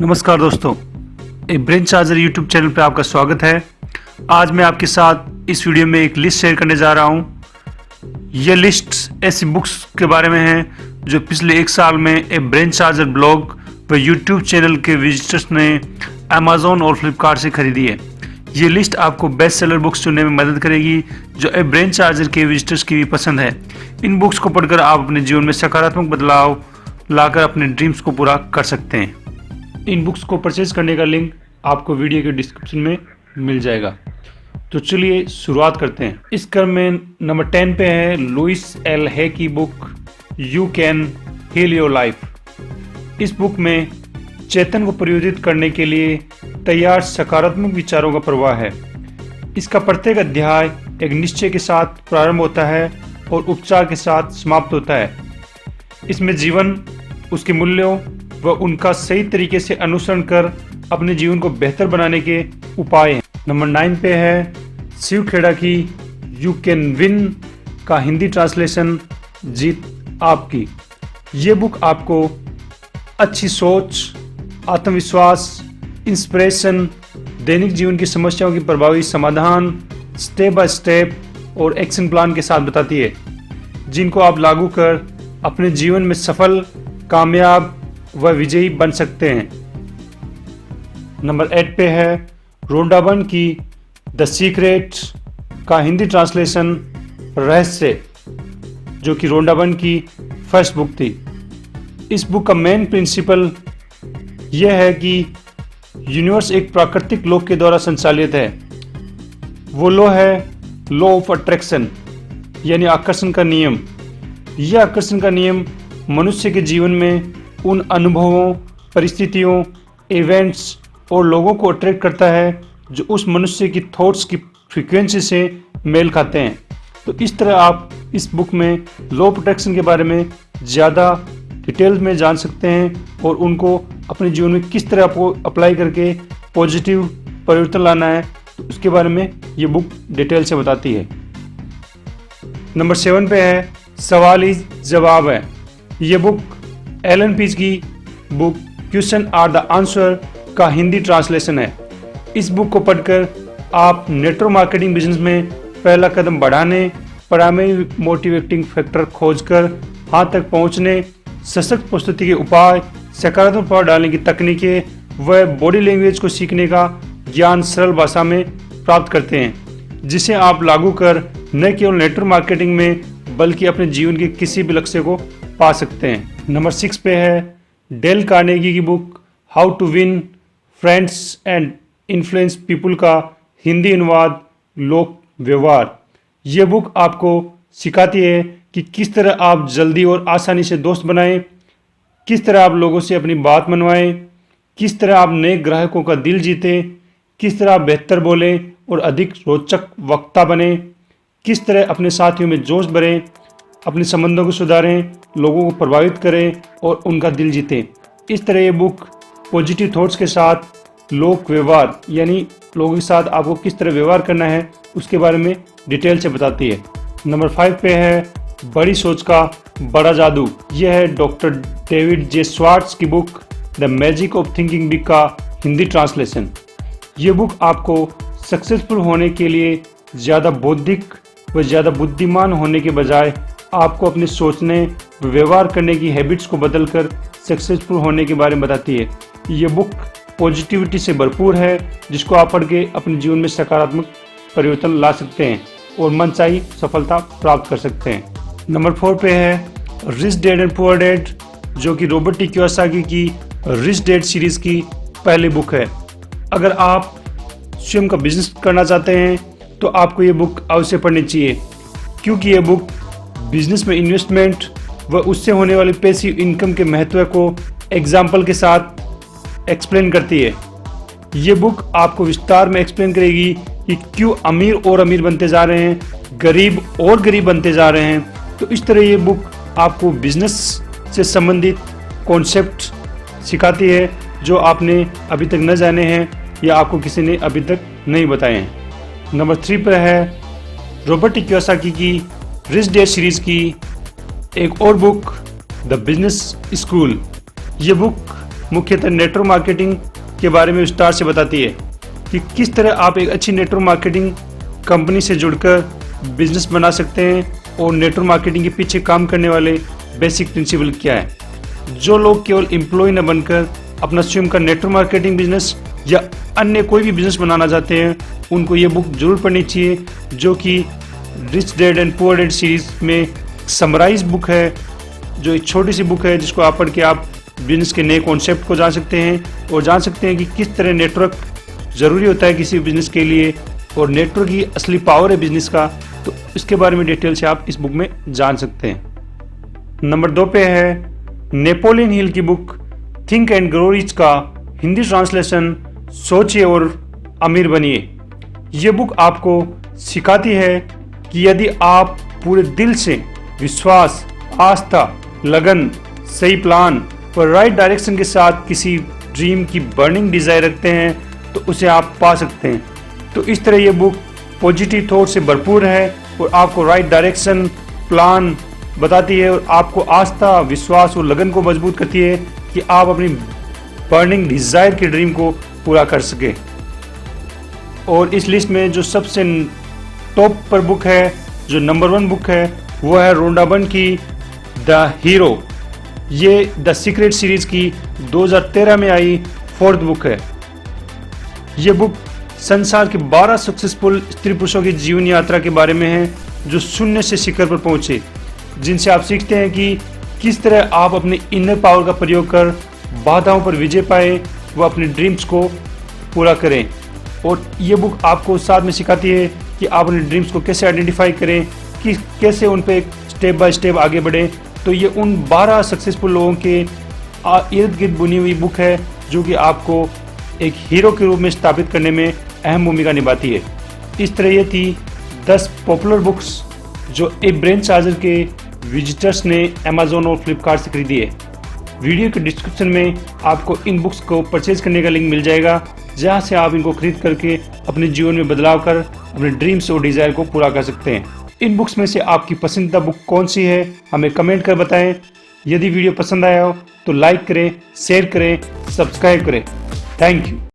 नमस्कार दोस्तों, एक ब्रेन चार्जर यूट्यूब चैनल पर आपका स्वागत है। आज मैं आपके साथ इस वीडियो में एक लिस्ट शेयर करने जा रहा हूँ। यह लिस्ट ऐसी बुक्स के बारे में है जो पिछले एक साल में एक ब्रेन चार्जर ब्लॉग व यूट्यूब चैनल के विजिटर्स ने अमेज़ॉन और फ्लिपकार्ट से खरीदी है। ये लिस्ट आपको बेस्ट सेलर बुक्स चुनने में मदद करेगी जो ए ब्रेन चार्जर के विजिटर्स की भी पसंद है। इन बुक्स को पढ़कर आप अपने जीवन में सकारात्मक बदलाव लाकर अपने ड्रीम्स को पूरा कर सकते हैं। इन बुक्स को परचेज करने का लिंक आपको वीडियो के डिस्क्रिप्शन में मिल जाएगा। तो चलिए शुरुआत करते हैं। इस क्रम में नंबर 10 पे है लुइस एल हे की book you can heal your life. इस बुक में चेतन को परिवर्तित करने के लिए तैयार सकारात्मक विचारों का प्रवाह है। इसका प्रत्येक अध्याय एक निश्चय के साथ प्रारंभ होता है और उपचार के साथ समाप्त होता है। इसमें जीवन, उसके मूल्यों व उनका सही तरीके से अनुसरण कर अपने जीवन को बेहतर बनाने के उपाय हैं। नंबर 9 पे है शिव खेड़ा की यू कैन विन का हिंदी ट्रांसलेशन जीत आपकी। ये बुक आपको अच्छी सोच, आत्मविश्वास, इंस्पिरेशन, दैनिक जीवन की समस्याओं की प्रभावी समाधान स्टेप बाय स्टेप और एक्शन प्लान के साथ बताती है, जिनको आप लागू कर अपने जीवन में सफल, कामयाब व विजयी बन सकते हैं। नंबर 8 पे है रोंडा बर्न की द सीक्रेट का हिंदी ट्रांसलेशन रहस्य, जो कि रोंडा बर्न की फर्स्ट बुक थी। इस बुक का मेन प्रिंसिपल यह है कि यूनिवर्स एक प्राकृतिक लॉ के द्वारा संचालित है। वो लॉ है लॉ ऑफ अट्रैक्शन, यानी आकर्षण का नियम। यह आकर्षण का नियम मनुष्य के जीवन में उन अनुभवों, परिस्थितियों, इवेंट्स और लोगों को अट्रैक्ट करता है जो उस मनुष्य की थॉट्स की फ्रीक्वेंसी से मेल खाते हैं। तो इस तरह आप इस बुक में लॉ ऑफ अट्रैक्शन के बारे में ज़्यादा डिटेल्स में जान सकते हैं और उनको अपने जीवन में किस तरह आपको अप्लाई करके पॉजिटिव परिवर्तन लाना है, तो उसके बारे में ये बुक डिटेल से बताती है। नंबर 7 पे है सवाल ही जवाब है। ये बुक एलन पीज की book question are the answer का हिंदी ट्रांसलेशन है। इस बुक को पढ़कर आप नेटवर्क मार्केटिंग बिजनेस में पहला कदम बढ़ाने, प्राइमरी मोटिवेटिंग फैक्टर खोजकर हाथ तक पहुंचने, सशक्त प्रस्तुति के उपाय, सकारात्मक प्रभाव डालने की तकनीकें व बॉडी लैंग्वेज को सीखने का ज्ञान सरल भाषा में प्राप्त करते हैं, जिसे आप लागू कर न केवल नेटवर्क मार्केटिंग में बल्कि अपने जीवन के किसी भी लक्ष्य को पा सकते हैं। नंबर 6 पे है डेल कार्नेगी की book how to win friends and influence people का हिंदी अनुवाद लोक व्यवहार। ये बुक आपको सिखाती है कि किस तरह आप जल्दी और आसानी से दोस्त बनाएं, किस तरह आप लोगों से अपनी बात मनवाएं, किस तरह आप नए ग्राहकों का दिल जीतें, किस तरह आप बेहतर बोलें और अधिक रोचक वक्ता बने, किस तरह अपने साथियों में जोश भरें, अपने संबंधों को सुधारें, लोगों को प्रभावित करें और उनका दिल जीतें। इस तरह ये बुक पॉजिटिव थॉट्स के साथ लोक व्यवहार, यानी लोगों के साथ आपको किस तरह व्यवहार करना है, उसके बारे में डिटेल से बताती है। नंबर 5 पे है बड़ी सोच का बड़ा जादू। यह है डॉक्टर डेविड जे स्वार्ट्स की book the magic of thinking big का हिंदी ट्रांसलेशन। ये बुक आपको सक्सेसफुल होने के लिए ज़्यादा बौद्धिक व ज़्यादा बुद्धिमान होने के बजाय आपको अपने सोचने व व्यवहार करने की हैबिट्स को बदलकर सक्सेसफुल होने के बारे में बताती है। ये बुक पॉजिटिविटी से भरपूर है, जिसको आप पढ़ के अपने जीवन में सकारात्मक परिवर्तन ला सकते हैं और मनचाही सफलता प्राप्त कर सकते हैं। नंबर 4 पे है rich dad and poor dad, जो कि रॉबर्ट टी कियोसाकी की रिच डैड सीरीज़ की पहली बुक है। अगर आप स्वयं का बिजनेस करना चाहते हैं तो आपको ये बुक अवश्य पढ़नी चाहिए, क्योंकि ये बुक बिजनेस में इन्वेस्टमेंट व उससे होने वाली पैसिव इनकम के महत्व को एग्जाम्पल के साथ एक्सप्लेन करती है। ये बुक आपको विस्तार में एक्सप्लेन करेगी कि क्यों अमीर और अमीर बनते जा रहे हैं, गरीब और गरीब बनते जा रहे हैं। तो इस तरह ये बुक आपको बिजनेस से संबंधित कॉन्सेप्ट सिखाती है जो आपने अभी तक न जाने हैं या आपको किसी ने अभी तक नहीं बताए हैं। नंबर 3 पर है रॉबर्ट टी कियोसाकी की रिच डैड सीरीज की एक और बुक द बिजनेस स्कूल। ये बुक मुख्यतः नेटवर्क मार्केटिंग के बारे में विस्तार से बताती है कि किस तरह आप एक अच्छी नेटवर्क मार्केटिंग कंपनी से जुड़कर बिजनेस बना सकते हैं और नेटवर्क मार्केटिंग के पीछे काम करने वाले बेसिक प्रिंसिपल क्या है। जो लोग केवल एम्प्लॉय न बनकर अपना स्वयं का नेटवर्क मार्केटिंग बिजनेस या अन्य कोई भी बिजनेस बनाना चाहते हैं, उनको ये बुक जरूर पढ़नी चाहिए, जो कि rich dad and poor dad series में समराइज बुक है, जो एक छोटी सी बुक है जिसको आप पढ़ के आप बिजनेस के नए कॉन्सेप्ट को जान सकते हैं और जान सकते हैं कि किस तरह नेटवर्क ज़रूरी होता है किसी बिजनेस के लिए और नेटवर्क की असली पावर है बिजनेस का। तो इसके बारे में डिटेल से आप इस बुक में जान सकते हैं। नंबर 2 पे है नेपोलियन हिल की book think and grow rich का हिंदी ट्रांसलेशन सोचिए और अमीर बनिए। ये बुक आपको सिखाती है कि यदि आप पूरे दिल से विश्वास, आस्था, लगन, सही प्लान और राइट डायरेक्शन के साथ किसी ड्रीम की बर्निंग डिजायर रखते हैं तो उसे आप पा सकते हैं। तो इस तरह ये बुक पॉजिटिव थॉट से भरपूर है और आपको राइट डायरेक्शन, प्लान बताती है और आपको आस्था, विश्वास और लगन को मजबूत करती है कि आप अपनी बर्निंग डिजायर के ड्रीम को पूरा कर सके। और इस लिस्ट में जो सबसे टॉप पर बुक है, जो नंबर 1 बुक है, वो है रोंडा बर्न की द हीरो। ये द सीक्रेट सीरीज की 2013 में आई 4th बुक है। ये बुक संसार के 12 सक्सेसफुल स्त्री पुरुषों की जीवन यात्रा के बारे में है, जो शून्य से शिखर पर पहुंचे, जिनसे आप सीखते हैं कि किस तरह आप अपने इनर पावर का प्रयोग कर बाधाओं पर विजय पाए व अपने ड्रीम्स को पूरा करें। और ये बुक आपको साथ में सिखाती है कि आप अपने ड्रीम्स को कैसे आइडेंटिफाई करें, कि कैसे उन पे स्टेप बाय स्टेप आगे बढ़ें। तो ये उन 12 सक्सेसफुल लोगों के इर्द गिर्द बुनी हुई बुक है, जो कि आपको एक हीरो के रूप में स्थापित करने में अहम भूमिका निभाती है। इस तरह ये थी 10 पॉपुलर बुक्स जो ए ब्रेन चार्जर के विजिटर्स ने अमेजोन और फ्लिपकार्ट से खरीदी है। वीडियो के डिस्क्रिप्शन में आपको इन बुक्स को परचेज करने का लिंक मिल जाएगा, जहां से आप इनको खरीद करके अपने जीवन में बदलाव कर अपने ड्रीम्स और डिजायर को पूरा कर सकते हैं। इन बुक्स में से आपकी पसंदीदा बुक कौन सी है, हमें कमेंट कर बताएं। यदि वीडियो पसंद आया हो तो लाइक करें, शेयर करें, सब्सक्राइब करें। Thank you.